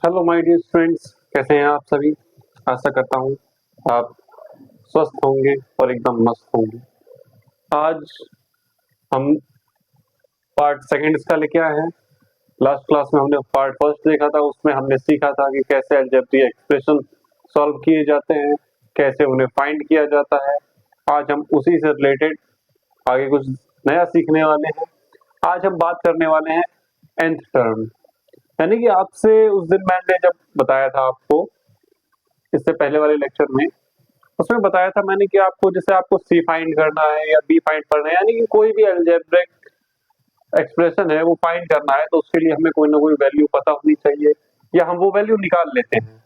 Hello my dear friends, कैसे हैं आप सभी। आशा करता हूँ आप स्वस्थ होंगे और एकदम मस्त होंगे। आज हम पार्ट सेकंड इसका लेके आए हैं। लास्ट क्लास में हमने पार्ट फर्स्ट देखा था, उसमें हमने सीखा था कि कैसे अलजेब्रिक एक्सप्रेशन सॉल्व किए जाते हैं, कैसे उन्हें फाइंड किया जाता है। आज हम उसी से रिलेटेड आगे कुछ नया सीखने वाले हैं। आज हम बात करने वाले हैं nth टर्म, यानी कि आपसे उस दिन मैंने जब बताया था आपको इससे पहले वाले लेक्चर में, उसमें बताया था मैंने कि आपको जैसे आपको सी फाइंड करना है या बी फाइंड करना है, यानी कि कोई भी अलजेब्रिक एक्सप्रेशन है वो फाइंड करना है, तो उसके लिए हमें कोई ना कोई वैल्यू पता होनी चाहिए या हम वो वैल्यू निकाल लेते हैं।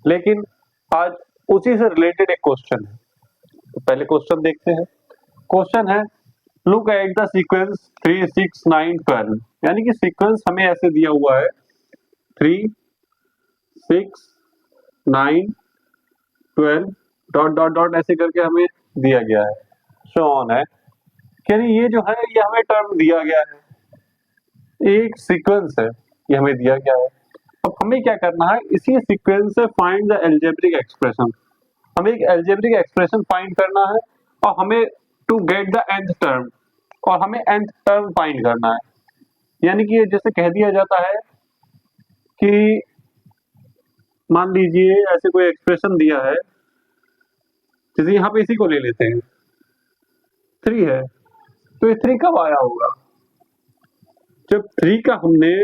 लेकिन आज उसी से रिलेटेड एक क्वेश्चन है, तो पहले क्वेश्चन देखते हैं। क्वेश्चन है, लुक एट द सीक्वेंस 3 6 9 12, यानी कि सीक्वेंस हमें ऐसे दिया हुआ है 3 6 9 12 डॉट डॉट डॉट ऐसे करके हमें दिया गया है, शो ऑन है। यानी ये जो है ये हमें टर्म दिया गया है, एक सीक्वेंस है, ये हमें दिया गया है। अब हमें क्या करना है, इसी सीक्वेंस से फाइंड द अलजेब्रिक एक्सप्रेशन। हमें एक अलजेब्रिक एक्सप्रेशन फाइंड करना है और हमें to get the nth term, और हमें nth टर्म फाइंड करना है। यानी कि जैसे कह दिया जाता है कि मान लीजिए ऐसे कोई एक्सप्रेशन दिया है, जैसे यहाँ पे इसी को ले लेते हैं 3 है, तो ये 3 कब आया होगा? जब 3 का हमने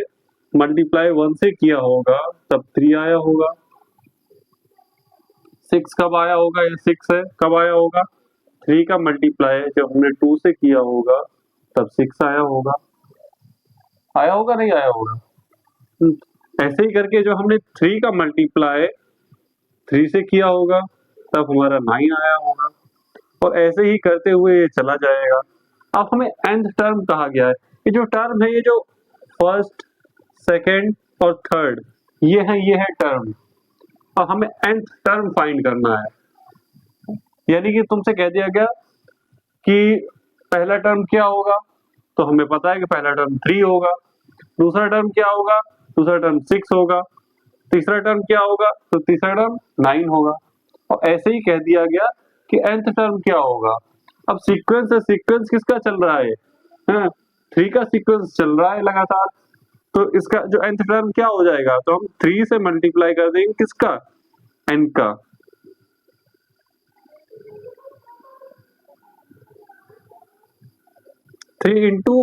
मल्टीप्लाई 1 से किया होगा तब 3 आया होगा। 6 कब आया होगा? ये 6 है, कब आया होगा? 3 का मल्टीप्लाई जब हमने 2 से किया होगा तब 6 आया होगा। आया होगा नहीं आया होगा? ऐसे ही करके जो हमने 3 का मल्टीप्लाई 3 से किया होगा तब हमारा 9 आया होगा, और ऐसे ही करते हुए ये चला जाएगा। अब हमें nth टर्म कहा गया है, ये जो टर्म है, ये जो फर्स्ट सेकेंड और थर्ड ये है टर्म, और हमें nth टर्म फाइंड करना है। यानी कि तुमसे कह दिया गया कि पहला टर्म क्या होगा, तो हमें पता है कि पहला टर्म 3 होगा। दूसरा टर्म क्या होगा? दूसरा टर्म 6 होगा। तीसरा टर्म क्या होगा? तो तीसरा टर्म 9 होगा। और ऐसे ही कह दिया गया कि nth टर्म क्या होगा। अब सीक्वेंस है, सीक्वेंस किसका चल रहा है? हाँ, 3 का सीक्वेंस चल रहा है लगातार, तो इसका जो nth टर्म क्या हो जाएगा, तो हम 3 से मल्टीप्लाई कर देंगे किसका? n का। थ्री इंटू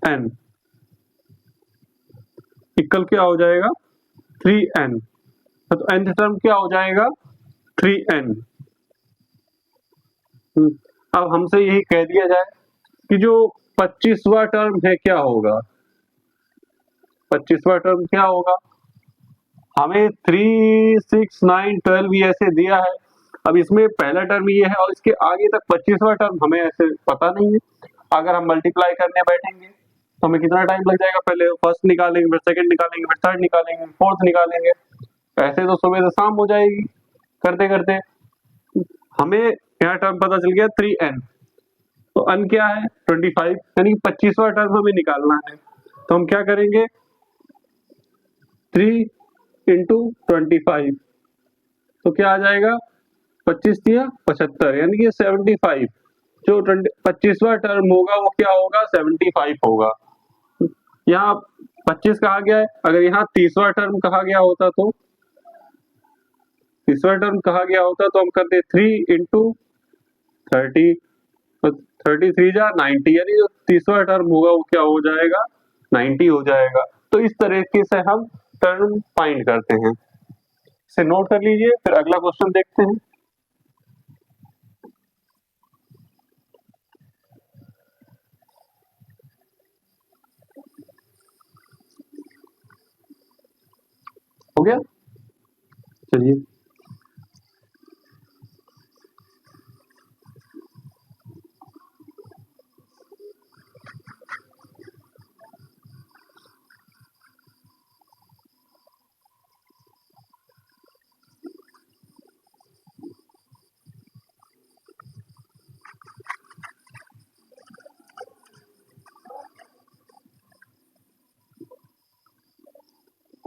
एन इक्वल क्या हो जाएगा? 3n। तो nth टर्म क्या हो जाएगा? 3n। अब हमसे यही कह दिया जाए कि जो 25वां टर्म है क्या होगा? 25वां टर्म क्या होगा? हमें 3 6 9 12 ये ऐसे दिया है। अब इसमें पहला टर्म ये है और इसके आगे तक 25वां टर्म हमें ऐसे पता नहीं है। अगर हम मल्टीप्लाई करने बैठेंगे तो हमें कितना टाइम लग जाएगा? पहले फर्स्ट निकालेंगे, फिर सेकंड निकालेंगे, फिर थर्ड निकालेंगे, फोर्थ निकालेंगे, ऐसे तो सुबह से शाम हो जाएगी करते करते। हमें यहाँ टर्म पता चल गया 3n, तो n क्या है? 25, यानी 25वां टर्म हमें निकालना है। तो हम क्या करेंगे? 3 इंटू 25, तो क्या आ जाएगा? 25 दिया 75, यानी कि 75। जो 25वां टर्म होगा वो क्या होगा? 75 होगा। यहाँ 25 कहा गया है, अगर यहाँ 30वां टर्म कहा गया होता तो 30वां टर्म कहा गया होता तो हम करते 3 इंटू 30, तो 33 जा 90, यानी जो 30वां टर्म होगा वो क्या हो जाएगा? 90 हो जाएगा। तो इस तरीके से हम टर्म फाइंड करते हैं। इसे नोट कर लीजिए, फिर अगला क्वेश्चन देखते हैं। हो गया? चलिए,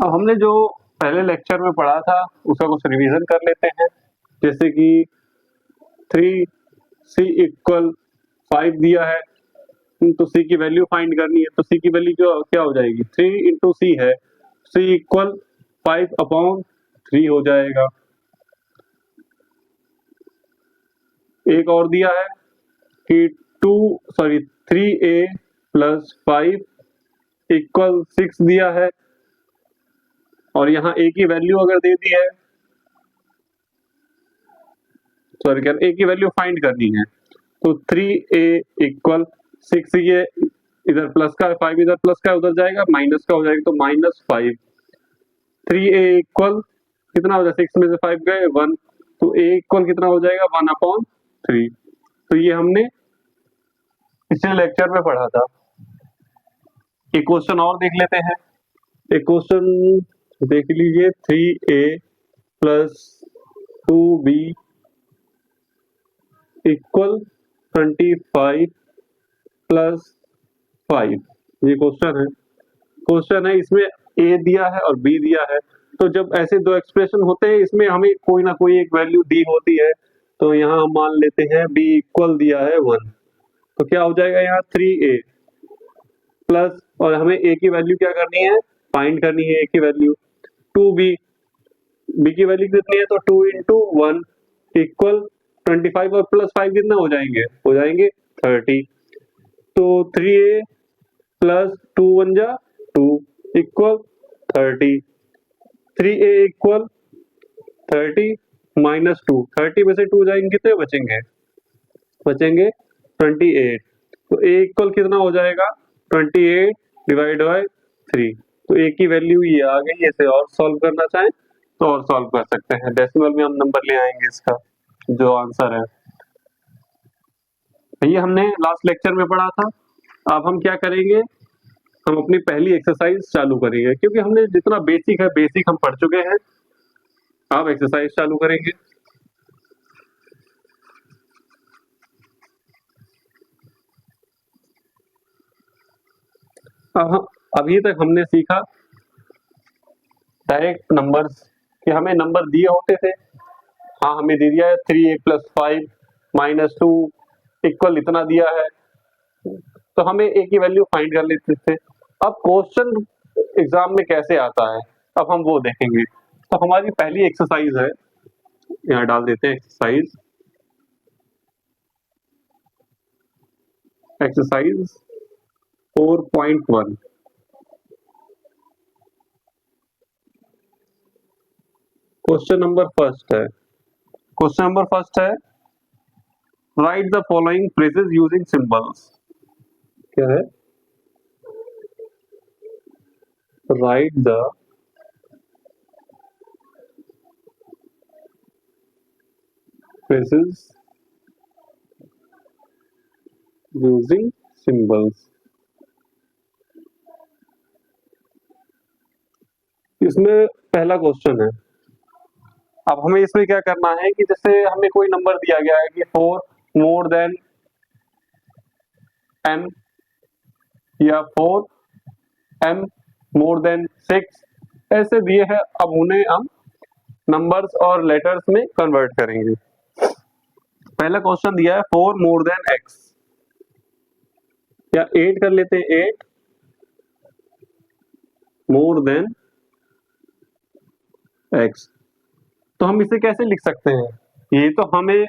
अब हमने जो पहले लेक्चर में पढ़ा था उसका कुछ रिवीजन कर लेते हैं। जैसे कि 3c इक्वल 5 दिया है, तो c की वैल्यू फाइंड करनी है, तो c की वैल्यू क्या हो जाएगी, 3 इंटू सी है, c इक्वल 5/3 हो जाएगा। एक और दिया है कि 3a प्लस 5 इक्वल 6 दिया है, और यहाँ a की वैल्यू अगर दे दी है, सॉरी a की वैल्यू फाइंड करनी है, तो 3a इक्वल 6, ये इधर प्लस का है, 5 इधर प्लस का उधर जाएगा, माइनस का हो जाएगा, तो -5। 3a इक्वल कितना हो जाएगा, 6 में से 5 गए 1, तो a इक्वल कितना हो जाएगा 1/3। तो ये हमने पिछले लेक्चर में पढ़ा था। एक क्वेश्चन और देख लेते हैं। एक क्वेश्चन देख लीजिए, 3a plus 2b equal 25 plus 5, ये क्वेश्चन है, इसमें a दिया है और b दिया है। तो जब ऐसे दो एक्सप्रेशन होते हैं, इसमें हमें कोई ना कोई एक वैल्यू दी होती है, तो यहाँ हम मान लेते हैं b इक्वल दिया है 1, तो क्या हो जाएगा यहाँ 3a प्लस, और हमें a की वैल्यू क्या करनी है, फाइंड करनी है a की वैल्यू, 2b, b की वैल्यू कितनी है, तो 2 इंटू 1 इक्वल 25, और प्लस 5 कितना हो जाएंगे 30। तो 3a प्लस 2 1 जा 2 इक्वल 30, 3a इक्वल 30 माइनस 2, 30 में से 2 जाएंगे, कितने बचेंगे 28। तो a इक्वल कितना हो जाएगा 28 डिवाइड बाय 3। तो a की वैल्यू ये आ गई। इसे और सॉल्व करना चाहें तो और सॉल्व कर सकते हैं, डेसिमल में हम नंबर ले आएंगे इसका जो आंसर है। ये हमने लास्ट लेक्चर में पढ़ा था। अब हम क्या करेंगे, हम अपनी पहली एक्सरसाइज चालू करेंगे, क्योंकि हमने जितना बेसिक है बेसिक हम पढ़ चुके हैं। अब एक्सरसाइज चालू करेंगे। अभी तक हमने सीखा डायरेक्ट नंबर्स, कि हमें नंबर दिए होते थे। हाँ, हमें दे दिया है 3a प्लस 5 माइनस 2 इक्वल इतना दिया है, तो हमें a की वैल्यू फाइंड कर लेते थे। अब क्वेश्चन एग्जाम में कैसे आता है, अब हम वो देखेंगे। तो हमारी पहली एक्सरसाइज है, यहाँ डाल देते हैं एक्सरसाइज 4.1। क्वेश्चन नंबर फर्स्ट है, right the following phrases using symbols. क्या है, right the phrases using symbols. इसमें पहला क्वेश्चन है। अब हमें इसमें क्या करना है कि जैसे हमें कोई नंबर दिया गया है कि 4 मोर देन m या 4m मोर देन 6, ऐसे दिए हैं। अब उन्हें हम नंबर्स और लेटर्स में कन्वर्ट करेंगे। पहला क्वेश्चन दिया है 4 मोर देन x, या 8 कर लेते हैं, 8 मोर देन x। तो हम इसे कैसे लिख सकते हैं, ये तो हमें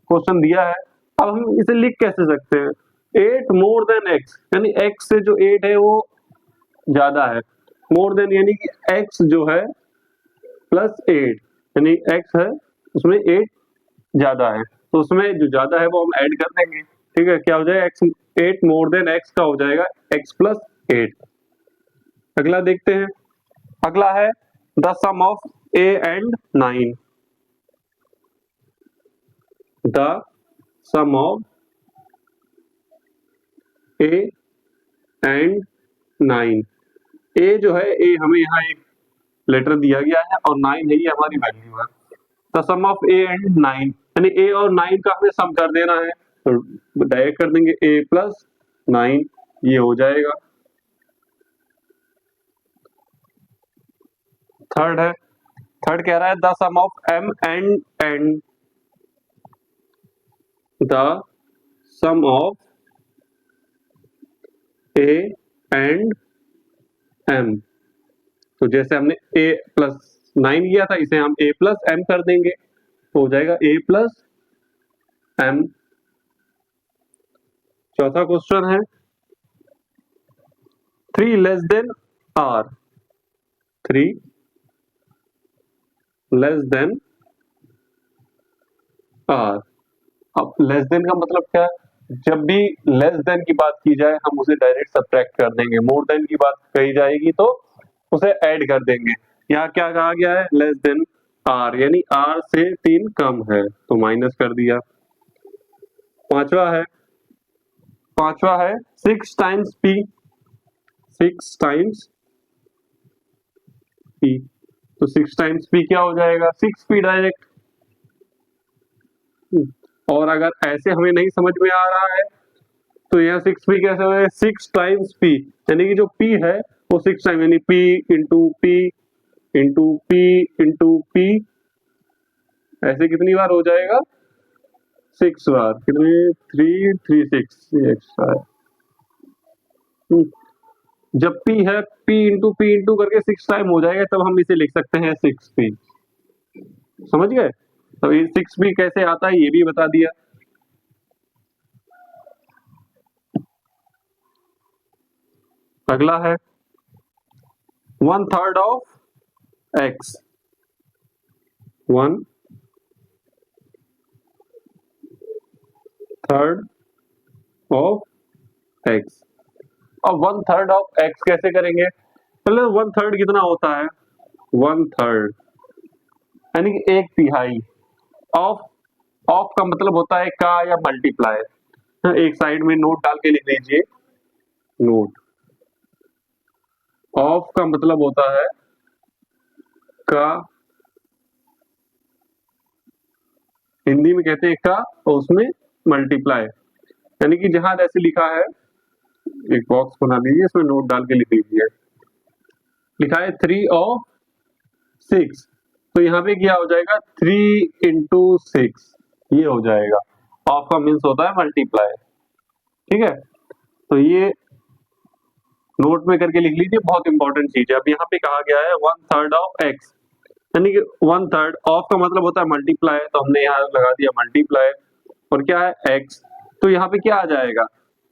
क्वेश्चन दिया है। अब हम इसे लिख कैसे सकते हैं, 8 मोर देन x, यानी x से जो 8 है वो ज्यादा है, मोर देन यानी कि x जो है प्लस 8, यानी x है उसमें 8 ज्यादा है, तो उसमें जो ज्यादा है वो हम ऐड कर देंगे। ठीक है, क्या हो जाएगा, x 8 मोर देन x का हो जाएगा x प्लस 8। अगला देखते हैं। अगला है the sum of a and 9। The sum of a and 9। a जो है, a हमें यहाँ एक लेटर दिया गया है और 9 है ये हमारी वैल्यू है। The sum of a and 9, यानी a और 9 का हमें सम कर देना है, तो डायरेक्ट कर देंगे a प्लस 9, ये हो जाएगा। थर्ड है, थर्ड कह रहा है the sum of m and the sum of a and m। तो जैसे हमने a+9 लिया था, इसे हम a+m कर देंगे तो हो जाएगा a+m। चौथा क्वेश्चन है 3 less than r, 3 less than r। अब लेस देन का मतलब क्या है? जब भी लेस देन की बात की जाए हम उसे डायरेक्ट सब्ट्रैक्ट कर देंगे, मोर देन की बात कही जाएगी तो उसे ऐड कर देंगे। यहाँ क्या कहा गया है? लेस देन r, यानी r से 3 कम है तो माइनस कर दिया। पांचवा है 6 टाइम्स p, 6 टाइम्स p। तो 6 टाइम्स p क्या हो जाएगा? 6p direct. और अगर ऐसे हमें नहीं समझ में आ रहा है तो यहाँ 6p कैसे हो? 6 टाइम्स p, यानी कि जो p है वो 6 टाइम, यानी p into p into p into p, ऐसे कितनी बार हो जाएगा? 6 बार। कितने? 3 3 6 एक्स्ट्रा है। जब p है p इंटू करके 6 टाइम हो जाएगा तब हम इसे लिख सकते हैं 6p। समझ गए? तो ये 6p कैसे आता है ये भी बता दिया। अगला है 1/3 ऑफ x, 1/3 ऑफ x। अब 1/3 ऑफ x कैसे करेंगे? पहले 1/3 कितना होता है? 1/3 यानी कि 1/3। ऑफ, ऑफ का मतलब होता है का या मल्टीप्लाई। एक साइड में नोट डाल के लिख लीजिए, नोट। ऑफ का मतलब होता है का, हिंदी में कहते हैं का, और उसमें मल्टीप्लाई, यानी कि जहां जैसे लिखा है एक बॉक्स बना लीजिए, इसमें नोट डाल के लिख लीजिए। लिखा है 3 ऑफ 6, तो यहाँ पे क्या हो जाएगा? 3 इंटू 6, ये हो जाएगा। ऑफ का मीन्स होता है मल्टीप्लाई। ठीक है, तो ये नोट में करके लिख लीजिए, बहुत इंपॉर्टेंट चीज है। अब यहाँ पे कहा गया है 1/3 ऑफ x, यानी कि 1/3 ऑफ का मतलब होता है मल्टीप्लाई, तो हमने यहाँ लगा दिया मल्टीप्लाई, और क्या है? x, तो यहाँ पे क्या आ जाएगा?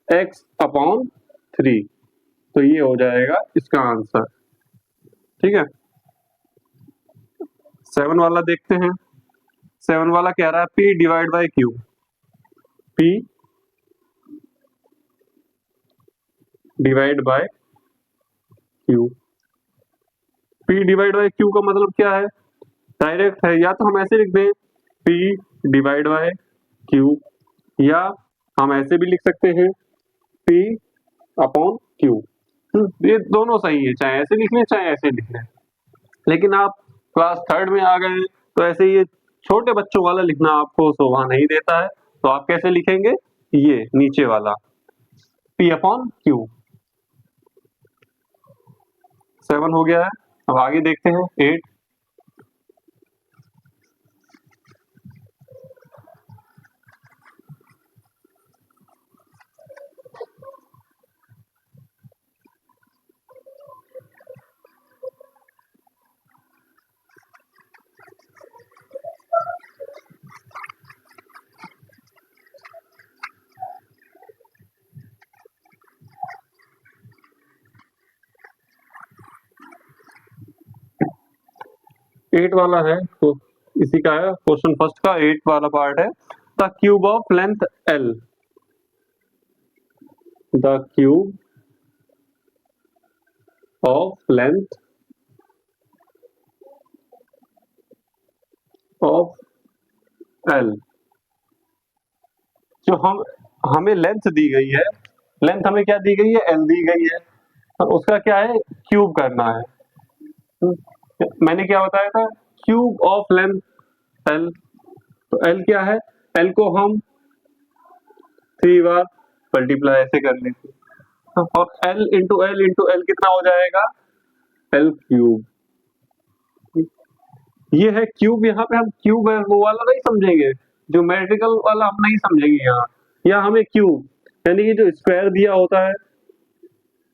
x/3, तो ये हो जाएगा इसका आंसर। ठीक है, 7 वाला देखते हैं। 7 वाला कह रहा है p divide by q, p divide by q। p divide by q का मतलब क्या है? डायरेक्ट है, या तो हम ऐसे लिख दें p डिवाइड बाय q, या हम ऐसे भी लिख सकते हैं p अपॉन q। ये दोनों सही है, चाहे ऐसे लिख लें चाहे ऐसे लिख लें। लेकिन आप क्लास 3rd में आ गए तो ऐसे ये छोटे बच्चों वाला लिखना आपको शोभा नहीं देता है, तो आप कैसे लिखेंगे? ये नीचे वाला p अपॉन q। 7 हो गया है, अब आगे देखते हैं 8। 8 वाला है तो इसी का है क्वेश्चन फर्स्ट का। 8 वाला पार्ट है the cube of length l, the cube of length of l। जो हमें लेंथ दी गई है, लेंथ हमें क्या दी गई है? l दी गई है, और उसका क्या है? क्यूब करना है। मैंने क्या बताया था? क्यूब ऑफ लेंथ l, तो l क्या है? l को हम 3 बार मल्टीप्लाई ऐसे कर लेते, और l into l into l कितना हो जाएगा? l cube. ये है क्यूब, यहाँ पे हम क्यूब है वो वाला नहीं समझेंगे, ज्योमेट्रिकल वाला हम नहीं समझेंगे यहाँ। यहाँ हमें क्यूब यानी कि जो स्क्वायर दिया होता है,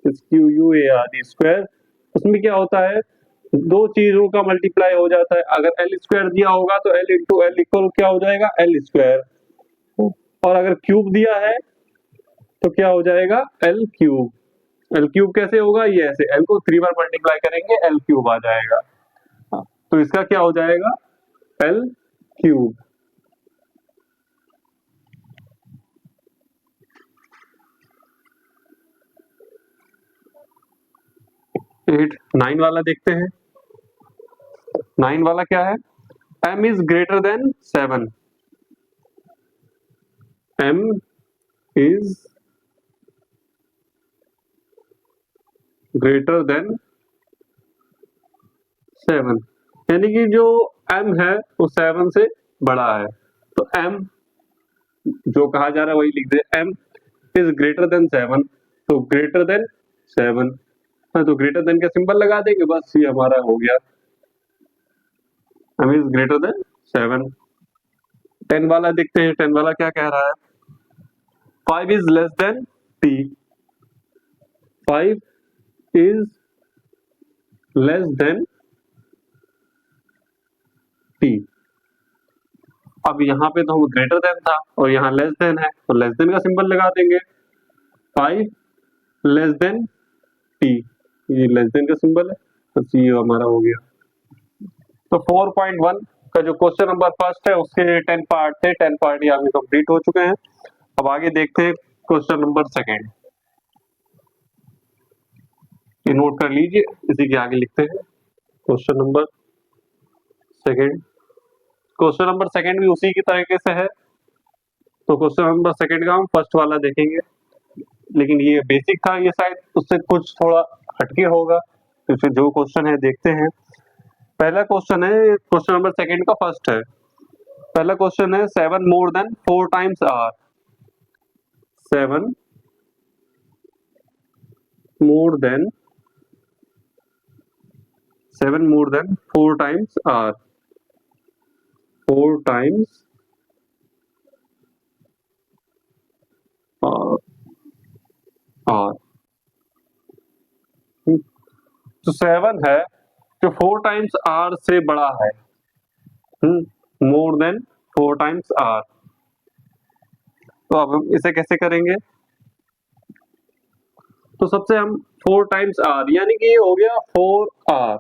Q U A R square, उसमें क्या होता है, दो चीजों का मल्टीप्लाई हो जाता है। अगर एल स्क्वायर दिया होगा तो एल इंटू एल इक्वल क्या हो जाएगा, एल स्क्वायर। और अगर क्यूब दिया है तो क्या हो जाएगा, एल क्यूब। एल क्यूब कैसे होगा, ये ऐसे एल को 3 बार मल्टीप्लाई करेंगे एल क्यूब आ जाएगा। हाँ, तो इसका क्या हो जाएगा, एल क्यूब। 9 वाला देखते हैं। 9 वाला क्या है, m is greater than 7। m is greater than 7, यानी कि जो m है वो 7 से बड़ा है। तो m जो कहा जा रहा है वही लिख दे, m इज ग्रेटर देन 7, तो ग्रेटर देन 7। हाँ, तो ग्रेटर देन का सिंबल लगा देंगे, बस ये हमारा हो गया, m इज ग्रेटर देन 7। 10 वाला देखते हैं, 10 वाला क्या कह रहा है, 5 is less than t। 5 is less than t। अब यहाँ पे तो हम ग्रेटर देन था और यहाँ लेस देन है, तो लेस देन का सिंबल लगा देंगे। 5 लेस देन t, ये लेस देन का सिंबल है, तो ये हमारा हो गया। तो 4.1 का जो क्वेश्चन नंबर फर्स्ट है उसके 10 पार्ट थे, 10 पार्ट यहाँ पे कंप्लीट हो चुके हैं। अब आगे देखते हैं क्वेश्चन नंबर सेकेंड, ये नोट कर लीजिए, इसी के आगे लिखते हैं question number second. Question number second भी उसी की तरीके से है, तो क्वेश्चन नंबर सेकेंड का हम फर्स्ट वाला देखेंगे, लेकिन ये बेसिक था, ये शायद उससे कुछ थोड़ा हटके होगा, तो फिर जो क्वेश्चन है देखते हैं। पहला क्वेश्चन है, क्वेश्चन नंबर सेकेंड का फर्स्ट है। पहला क्वेश्चन है 7 more than 4 times R. 7 more than 4 times R. 4 times R. तो 7 है जो 4 टाइम्स आर से बड़ा है, मोर देन 4 टाइम्स आर। तो अब हम इसे कैसे करेंगे, तो सबसे हम 4 टाइम्स आर यानी कि ये हो गया 4 आर,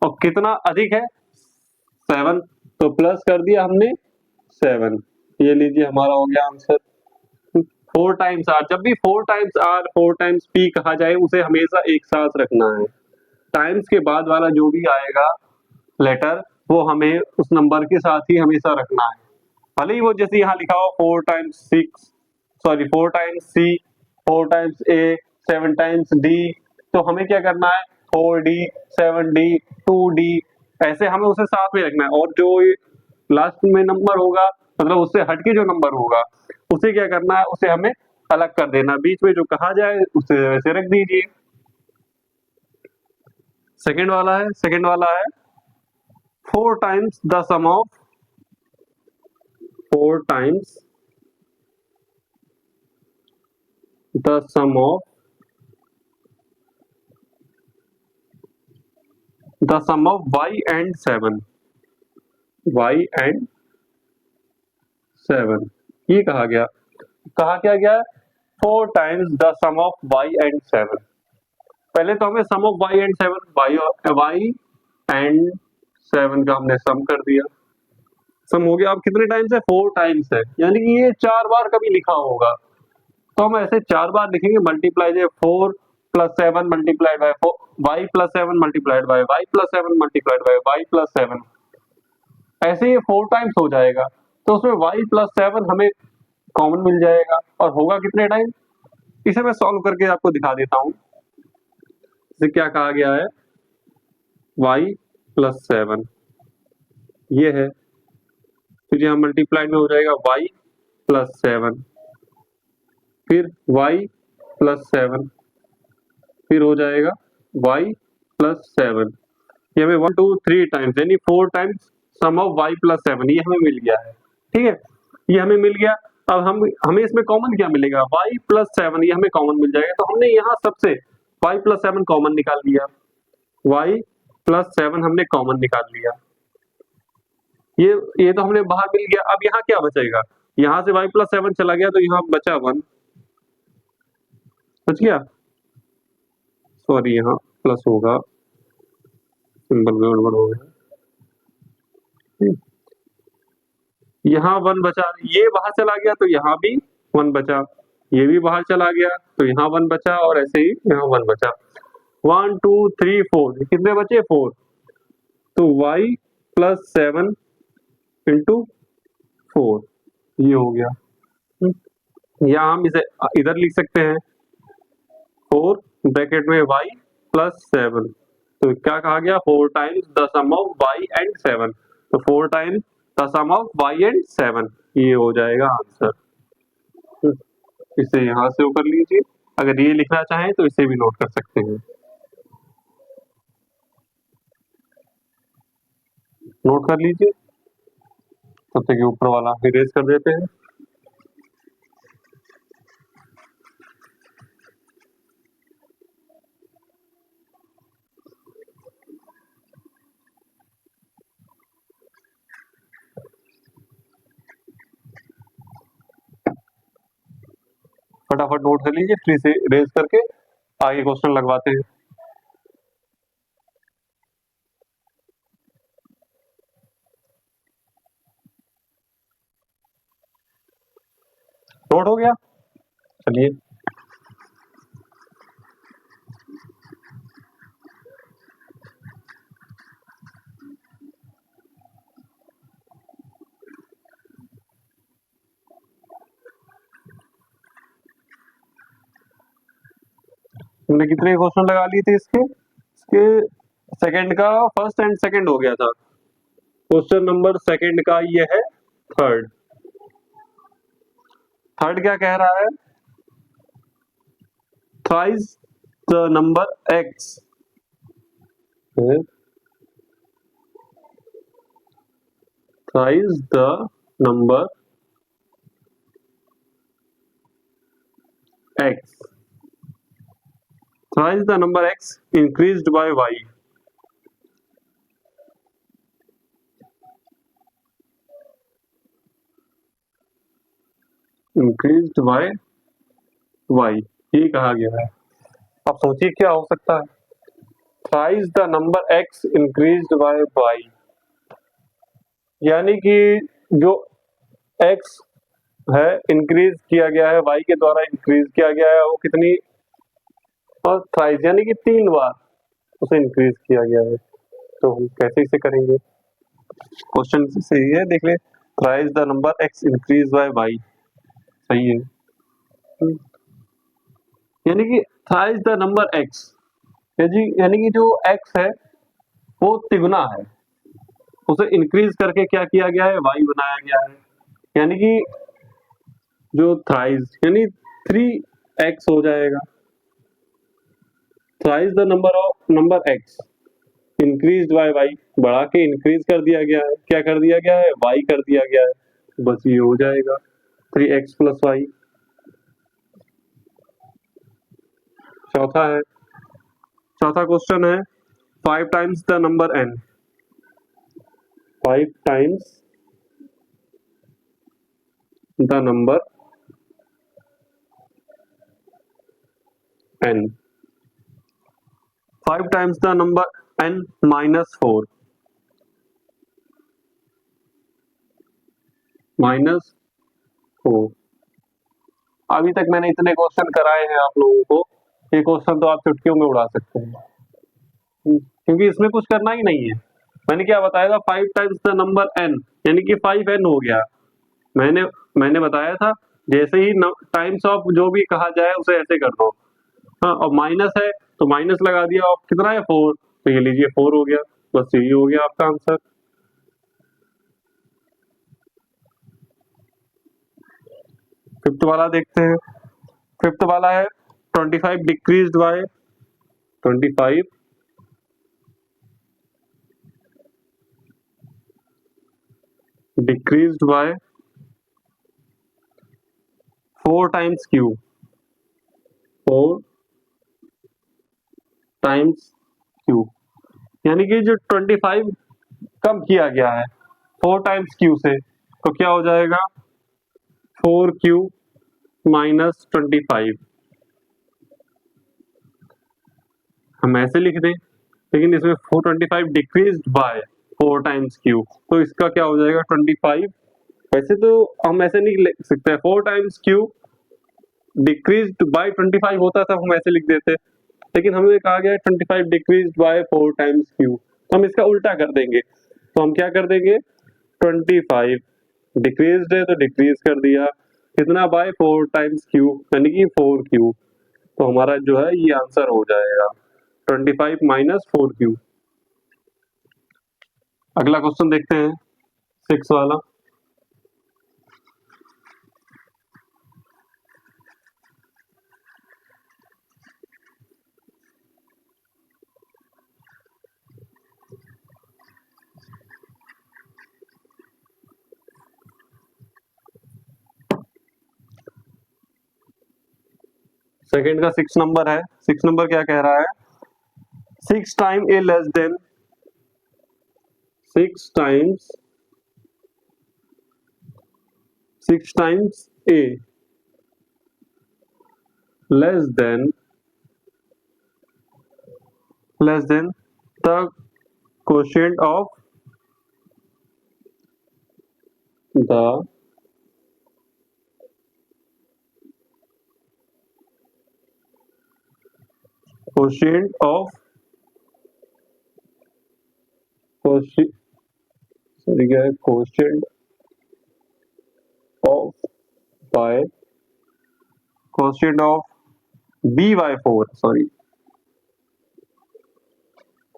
और कितना अधिक है 7, तो प्लस कर दिया हमने 7, ये लीजिए हमारा हो गया आंसर। 4 टाइम्स आर, जब भी 4 टाइम्स आर 4 टाइम्स पी कहा जाए उसे हमेशा एक साथ रखना है। टाइम्स के बाद वाला जो भी आएगा लेटर वो हमें उस नंबर के साथ ही हमेशा रखना है, भले ही वो जैसे यहाँ लिखा हो 4 times 6, sorry 4 times C, 4 times A, 7 times D, तो हमें क्या करना है 4D, 7D, 2D, ऐसे हमें उसे साथ में रखना है। और जो लास्ट में नंबर होगा, मतलब उससे हटके जो नंबर होगा उसे क्या करना है, उसे हमें अलग कर देना, बीच में जो कहा जाए उसे वैसे रख दीजिए। सेकंड वाला है, सेकंड वाला है 4 times the sum of 4 times the sum of y and 7। y and 7 ये कहा गया, कहा क्या गया, 4 times the sum of y and 7। पहले तो हमें sum of y and 7, y and 7 का हमने सम कर दिया, सम हो गया। अब कितने टाइम्स है, 4 टाइम्स है, यानी कि ये 4 बार कभी लिखा होगा, तो हम ऐसे 4 बार लिखेंगे, मल्टीप्लाई जो 4 plus 7 multiplied by 4, y plus 7 multiplied by y plus 7 multiplied by y plus 7, ऐसे ये 4 टाइम्स हो जाएगा। तो उसमें y प्लस 7 हमें कॉमन मिल जाएगा, और होगा कितने टाइम, इसे मैं सॉल्व करके आपको दिखा देता हूँ। इसे क्या कहा गया है, y प्लस 7 ये है, फिर यहाँ मल्टीप्लाइड में हो जाएगा y प्लस 7, फिर y प्लस 7, फिर हो जाएगा y प्लस 7, ये हमें 1 2 3 टाइम्स यानी 4 times sum of y plus 7 ये हमें मिल गया है। ठीक है, ये हमें मिल गया। अब हमें इसमें कॉमन क्या मिलेगा, y प्लस 7 ये हमें कॉमन मिल जाएगा। तो हमने यहाँ सबसे y प्लस 7 कॉमन निकाल लिया, y प्लस 7 हमने कॉमन निकाल लिया। ये तो हमने बाहर मिल गया। अब यहाँ क्या बचेगा, यहाँ से y प्लस 7 चला गया तो यहाँ बचा 1, बच गया, सॉरी यहाँ प्लस होगा, सिंबल में गड़बड़ हो गया। यहाँ 1 बचा, ये बाहर चला गया तो यहाँ भी 1 बचा, ये भी बाहर चला गया तो यहाँ 1 बचा, और ऐसे ही यहाँ 1 बचा। 1 2 3 4 कितने बचे, 4। तो y प्लस 7 इंटू 4 ये हो गया। या हम इसे इधर लिख सकते हैं 4 ब्रैकेट में y प्लस 7, तो क्या कहा गया, 4 times the sum of y and 7, तो 4 times the sum of y and 7 ये हो जाएगा आंसर। इसे यहाँ से ऊपर लीजिए, अगर ये लिखना चाहें तो इसे भी नोट कर सकते हैं, नोट कर लीजिए, तब तक ये ऊपर वाला इरेज कर देते हैं। फटाफट नोट कर लीजिए, फिर से रेज करके आगे क्वेश्चन लगवाते हैं। नोट हो गया, चलिए हमने कितने क्वेश्चन लगा लिए थे इसके सेकंड का फर्स्ट एंड सेकंड हो गया था। क्वेश्चन नंबर सेकंड का ये है थर्ड। थर्ड क्या कह रहा है, thrice the number x, thrice the number x, thrice the number x increased by y, increased by y ये कहा गया है। अब सोचिए क्या हो सकता है, thrice the number x increased by y, यानी कि जो x है इंक्रीज किया गया है, y के द्वारा इंक्रीज किया गया है, वो कितनी, और थ्राइस यानी कि 3 बार उसे इंक्रीज किया गया है। तो हम कैसे इसे करेंगे, क्वेश्चन सही है, देख ले, thrice the number x increase by y, सही है, यानी कि थ्राइस द नंबर x, यानी कि जो x है वो तिगुना है, उसे इंक्रीज करके क्या किया गया है, y बनाया गया है, यानी कि जो थ्राइस यानी 3x हो जाएगा। Thrice the number x increase by y, बढ़ा के इंक्रीज कर दिया गया है, क्या कर दिया गया है, y कर दिया गया है, बस ये हो जाएगा 3x प्लस y। चौथा क्वेश्चन है 5 times the number n, 5 times the number n, 5 times the number n minus 4, अभी तक मैंने इतने क्वेश्चन कराए हैं आप लोगों को, ये क्वेश्चन तो आप चुटकियों में उड़ा सकते हैं, क्योंकि इसमें कुछ करना ही नहीं है। मैंने क्या बताया था, 5 टाइम्स द नंबर n यानी कि 5n हो गया। मैंने बताया था जैसे ही टाइम्स ऑफ जो भी कहा जाए उसे ऐसे कर दो, हाँ, और माइनस है तो माइनस लगा दिया, और कितना है 4, तो ये लीजिए 4 हो गया, बस यही हो गया आपका आंसर। फिफ्थ वाला देखते हैं, फिफ्थ वाला है 25 decreased bye 25 decreased bye 4 times Q, 4 times Q, यानी कि जो 25 कम किया गया है 4 टाइम्स क्यू से, तो क्या हो जाएगा 4 क्यू माइनस 25। हम ऐसे लिख दें, लेकिन इसमें 425 डिक्रीज्ड बाय 4 टाइम्स क्यू, तो इसका क्या हो जाएगा 25। वैसे तो हम ऐसे नहीं लिख सकते, 4 टाइम्स क्यू डिक्रीज्ड बाय 25 होता था, हम ऐसे लिख देते, लेकिन हमें कहा गया 25 डिक्रीज्ड बाय 4 टाइम्स क्यू, तो हम इसका उल्टा कर देंगे। तो हम क्या कर देंगे, 25 डिक्रीज्ड है तो डिक्रीज कर दिया, कितना बाय 4 टाइम्स क्यू, यानी कि 4 क्यू। तो हमारा जो है ये आंसर हो जाएगा 25 माइनस 4 क्यू। अगला क्वेश्चन देखते हैं 6 वाला। सेकंड का 6 नंबर है। 6 नंबर क्या कह रहा है, 6 time A less than 6 times 6 times A less than the quotient of the quotient of quotient sorry क्या है, quotient of by quotient of b by 4, sorry,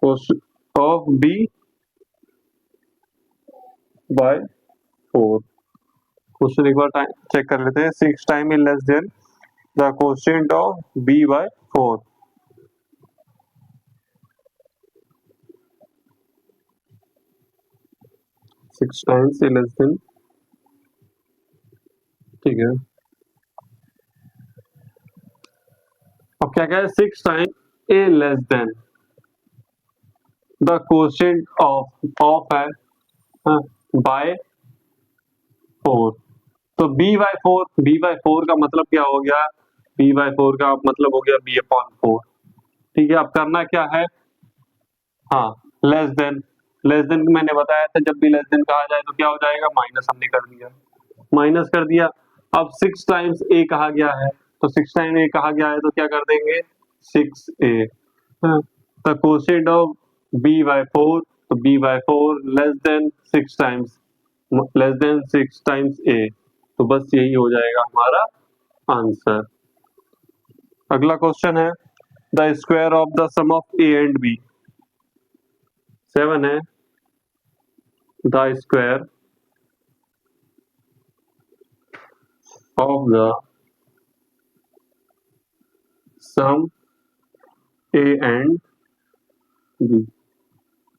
quotient of b by 4। Question एक बार check कर लेते हैं, 6 time in less than the quotient of b by 4। 6 times A less than, ठीक है। अब क्या क्या है, 6 time A less than the quotient of है बाय 4, तो b by 4 का मतलब क्या हो गया, b/4 का मतलब हो गया b/4। ठीक है, अब करना क्या है, हाँ लेस देन मैंने बताया था, जब भी लेस देन कहा जाए तो क्या हो जाएगा, माइनस, हमने कर दिया, माइनस कर दिया। अब 6 टाइम्स ए कहा गया है, तो 6 टाइम ए कहा गया है तो क्या कर देंगे 6a, the quotient of b/4, तो b/4 लेस देन 6 टाइम्स ए, तो बस यही हो जाएगा हमारा आंसर। अगला क्वेश्चन है, the square of the sum of A and B, 7 है, the square of the sum A and B,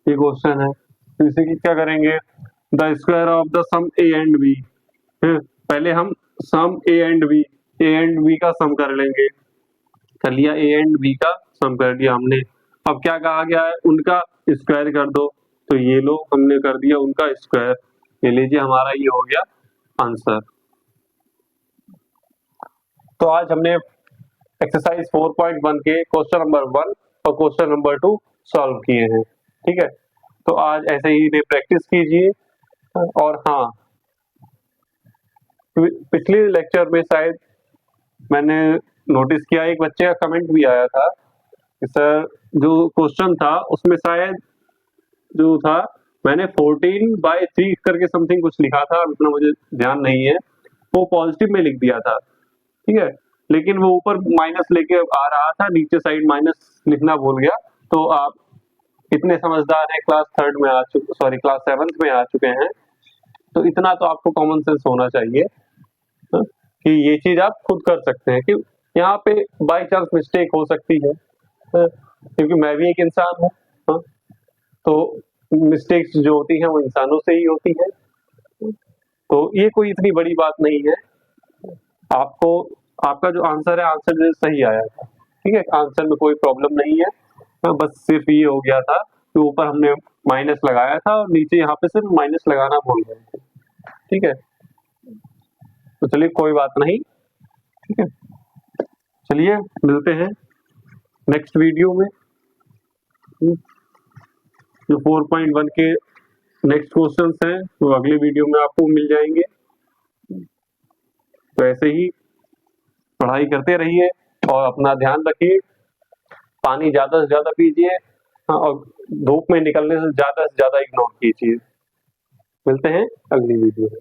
ये क्वेश्चन है। तो इसे की क्या करेंगे, the square of the sum A and B, पहले हम सम ए एंड बी का सम कर लेंगे, कर लिया, ए एंड बी का सम कर दिया हमने। अब क्या कहा गया है, उनका स्क्वायर कर दो, तो ये लो हमने कर दिया उनका स्क्वायर, ये लीजिए हमारा ये हो गया आंसर। तो आज हमने एक्सरसाइज 4.1 के क्वेश्चन नंबर 1 और क्वेश्चन नंबर 2 सॉल्व किए हैं। ठीक है, तो आज ऐसे ही प्रैक्टिस कीजिए। और हाँ, पिछले लेक्चर में शायद मैंने नोटिस किया, एक बच्चे का कमेंट भी आया था कि सर जो क्वेश्चन था उसमें शायद जो था मैंने 14/3 करके समथिंग कुछ लिखा था, इतना मुझे ध्यान नहीं है, वो पॉजिटिव में लिख दिया था। ठीक है, लेकिन वो ऊपर माइनस लेके आ रहा था, नीचे साइड माइनस लिखना भूल गया। तो आप इतने समझदार हैं, क्लास 3rd में आ चुके, सॉरी क्लास 7th में आ चुके हैं, तो इतना तो आपको कॉमन सेंस होना चाहिए कि ये चीज आप खुद कर सकते हैं कि यहाँ पे बाई चांस मिस्टेक हो सकती है, क्योंकि मैं भी एक इंसान हूँ। तो मिस्टेक्स जो होती हैं वो इंसानों से ही होती है। तो ये कोई इतनी बड़ी बात नहीं है। आपको आपका जो आंसर है, आंसर सही आया था, ठीक है, आंसर में कोई प्रॉब्लम नहीं है। बस सिर्फ ये हो गया था कि ऊपर हमने माइनस लगाया था और नीचे यहाँ पे सिर्फ माइनस लगाना भूल गए थे, ठीक है। तो चलिए कोई बात नहीं, ठीक है, चलिए मिलते हैं नेक्स्ट वीडियो में। जो 4.1 के नेक्स्ट क्वेश्चंस हैं वो अगले वीडियो में आपको मिल जाएंगे। तो ऐसे ही पढ़ाई करते रहिए और अपना ध्यान रखिए, पानी ज्यादा से ज्यादा पीजिए, हाँ, और धूप में निकलने से ज्यादा इग्नोर कीजिए। मिलते हैं अगली वीडियो में।